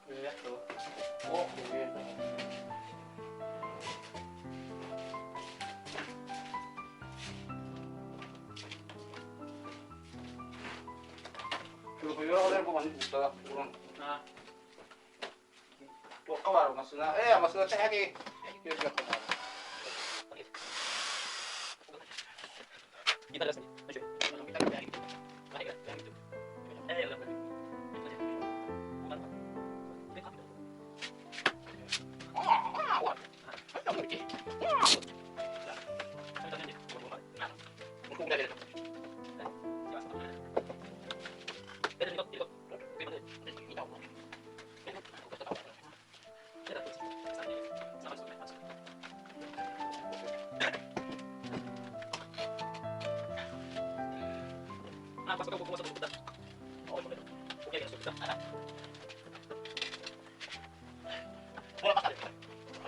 Lihat tuh. Oh, gitu. Pero yo ahora como puta, kurang. Nah. Tuh kawar masuna. Masuna teh lagi. Kita lihat. Kita lihat sini. Maju. Kita lihat gitu. Baik ya, gitu. Ya. Pasok ako sa tubutan. Okay, okay, sa tubutan. Wala pa tayo.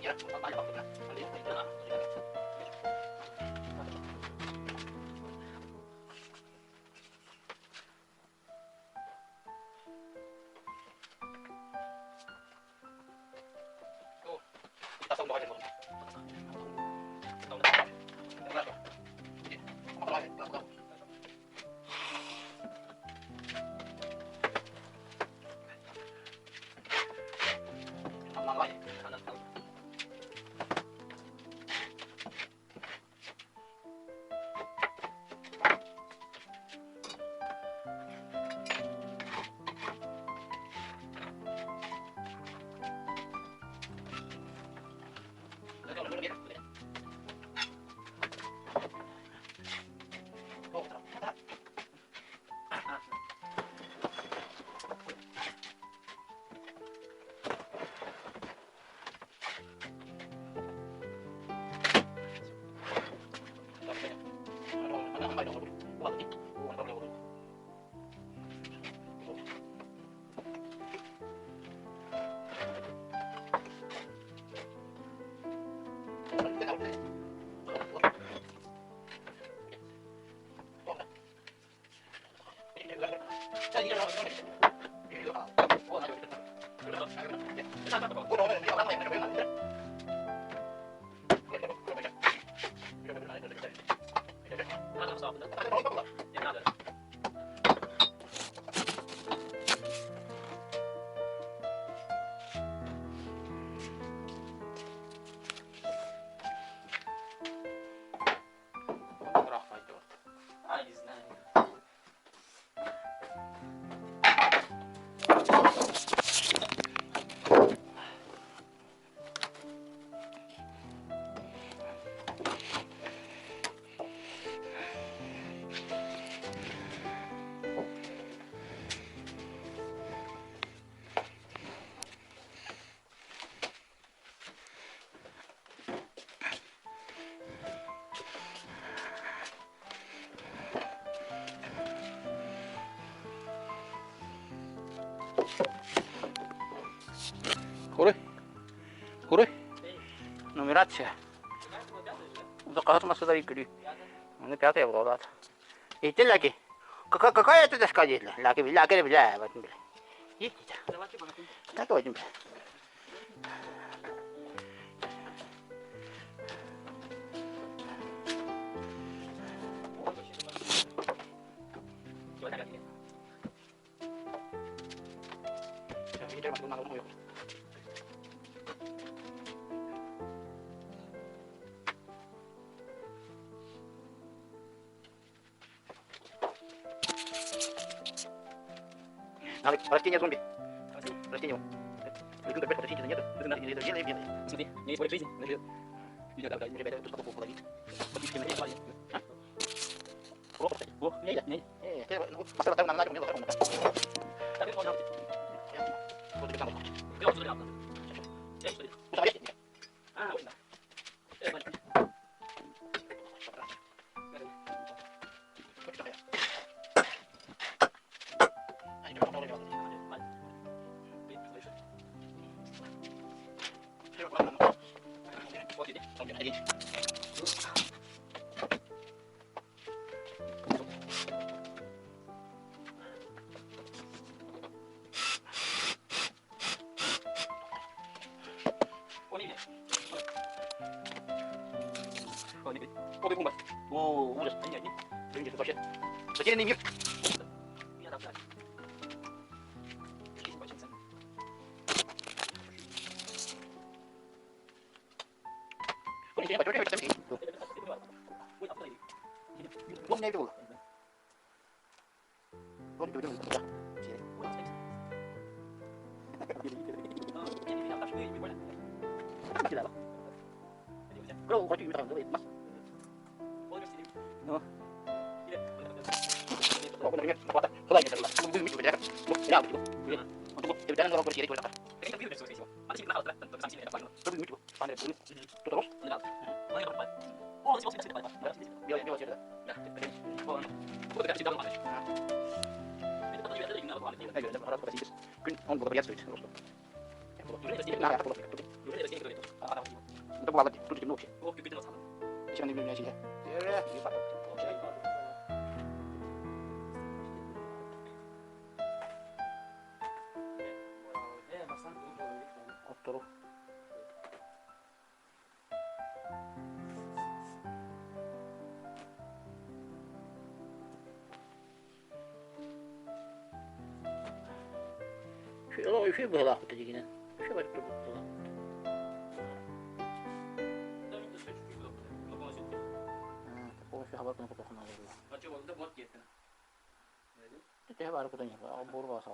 Ayan, tayo pa pala. Hindi na. Oh, kita sa mo. Hurry. Numeracja. Заказ масса кри. Ну, пятая была. И ты ляки. Какая это доска здесь? Ляки, бля, вот, бля. Идите. Так, возьмем. Надо растение зомби. Растение. Ребенок опять растения нет. Это надо или это делаем, делаем. Смотри, у меня есть воля жизни. Видео, да, ребята, тут попу половить. Подписчики на телефоне. О, кстати. О, не идет, не идет. Ну, поставил там на надо, мне завтра. Так, это можно. Вот тебе там. Я вот сюда. Я сюда. Там есть? А, вот да. Oh, dia kumbas. Oh, kumbas. Ini. Ini jadi pasien. Pasien ini. Ini ada apa? Ini pasien sana. Kau ini apa? Coba kita tuh. Kau ini dulu. Kau ini dulu. Ya. Sini. Tidak lah. Kalau kau cuci tangan dulu, mas. No. Kau benar ingat apa? Selain itu lah. Kamu bisa bicara. Ya, betul. Untuk jangan orang bersih itu lah. Lebih lucu. Pandai dulu. Terus. Dia masih ada. Ayo, ada harap kasih. Kun on buka biasa itu. Nah, aku boleh. Untuk bawa tuh di nuki. Jangan di dunia sih ya. Ya, di pak. Terus. في بهلا أخو تجينا في بعد بهلا تقول في خبر كنا كنا والله تجي بعد كنا نجوا أبور باسا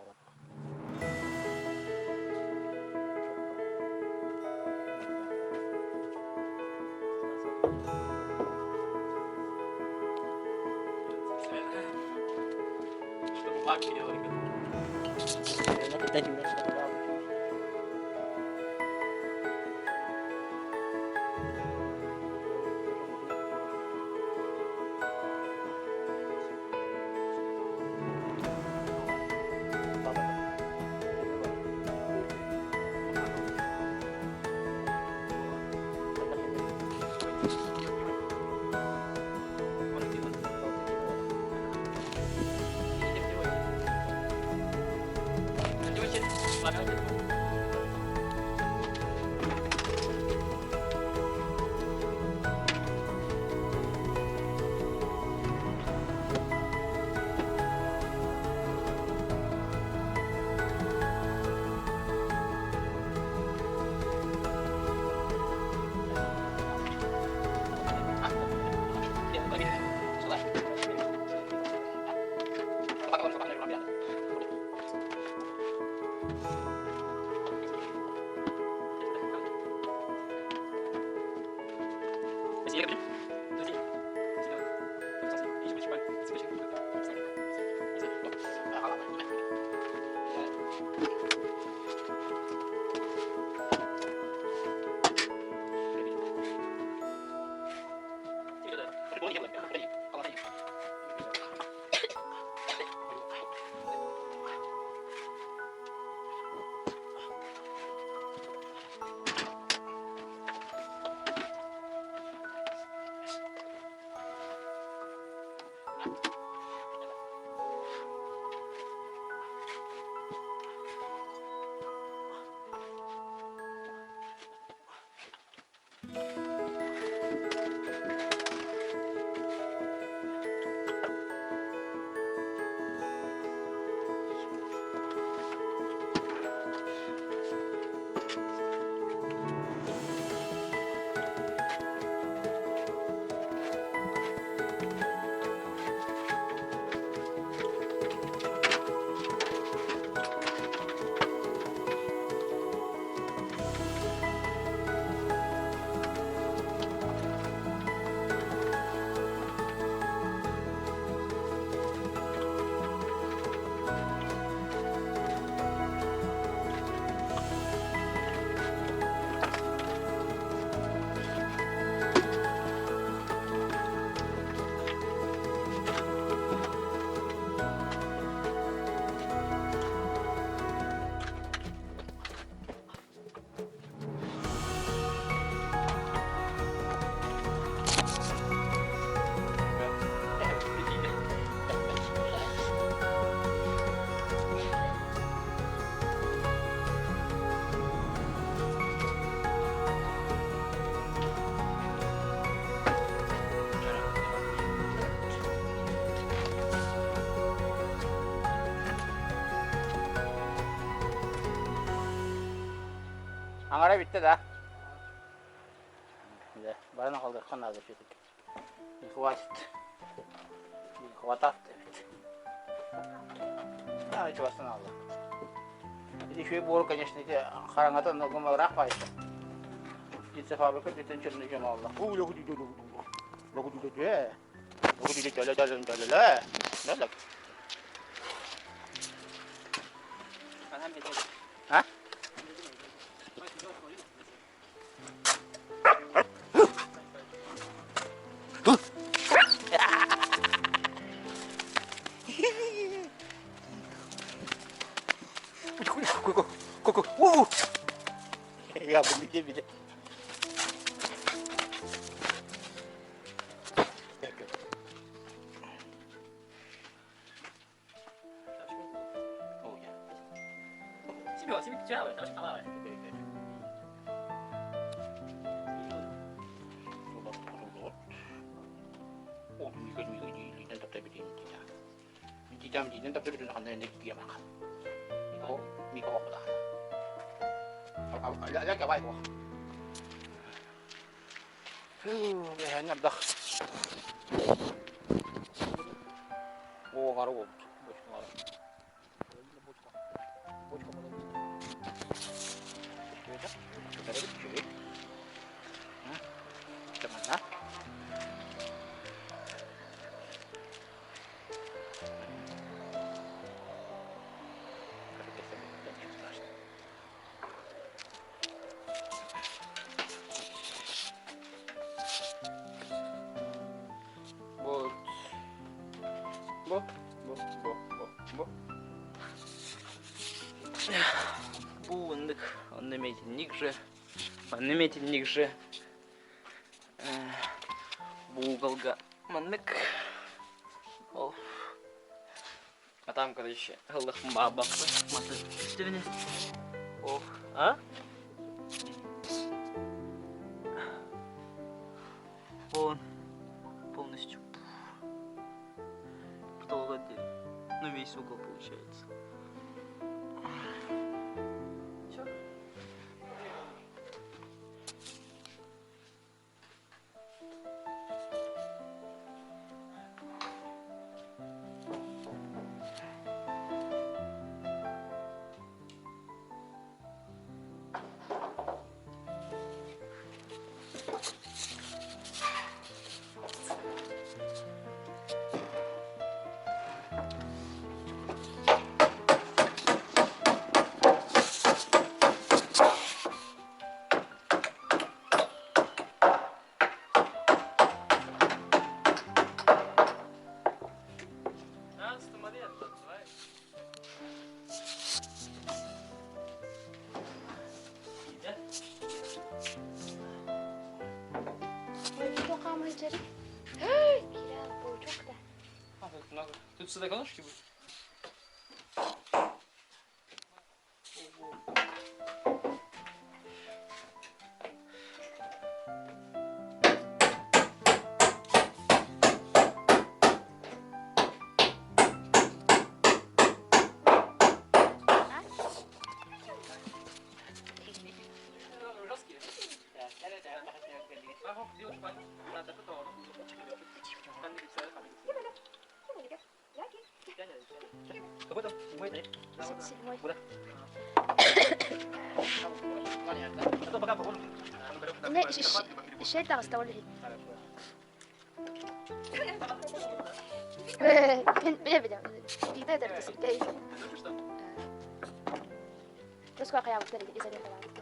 kita juga Angara bitti da. De, bana kaldı kanadı şutuk. Хватит. Хватает. А, чего останавливал? И еще и бор, конечно, эти харангата на гумарах пойдет. Птица фабрика, птица черный жемалла. А? Я бы где видел. Себе тяжело, это очень мало. О, мига, так тебе день. Дитям день, так тебе на не гемах. Мига хода. لا كواي هو نبدأ هو غروب Bu ındık annemetinlik bu галга мандык. О. А там, короче, галах баба. Смотри, что меня? О, а? Он полностью потолок отдельно. Ну, весь угол получается. Всё. Тут сюда колоночки будут? Какой там? Седьмой, да? Седьмой. Куда? А то пока поможем. لا الشيء ده استوى لي بدا يقدر بس كيف بس كوا قيام تري إذا جت أنت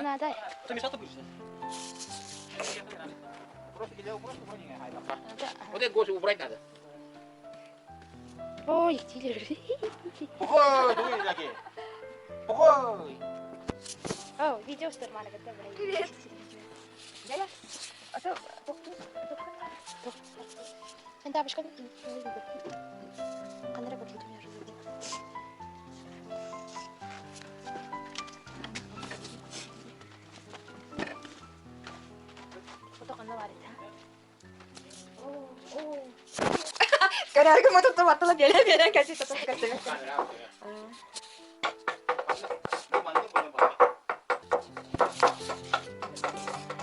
ناداي Ты мешал-то будешь? Просто убрать надо. Ой, дилер. Пукой, дуй лagi. Пукой. Oh, видео нормально, когда вы. Привет. Я. А то انت مش كده انا ربط لي دمير foto kan warita Karena aku mau tutup mata biar kasih tutup kasih.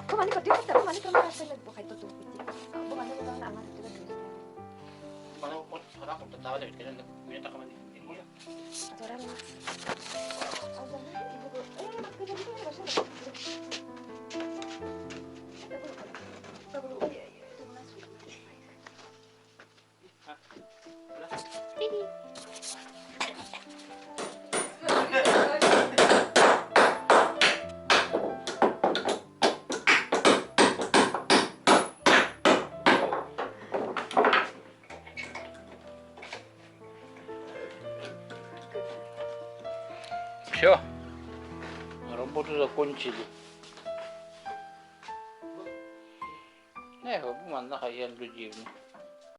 Kemana kau dia kata kemana kau merasa lagi bukan tutup itu. Bukan itu kan aman itu kan. Mana pun orang pun tertawa dari kalian punya tak kemana. Aturan mas. Все, работу закончили. Бумага, я людей.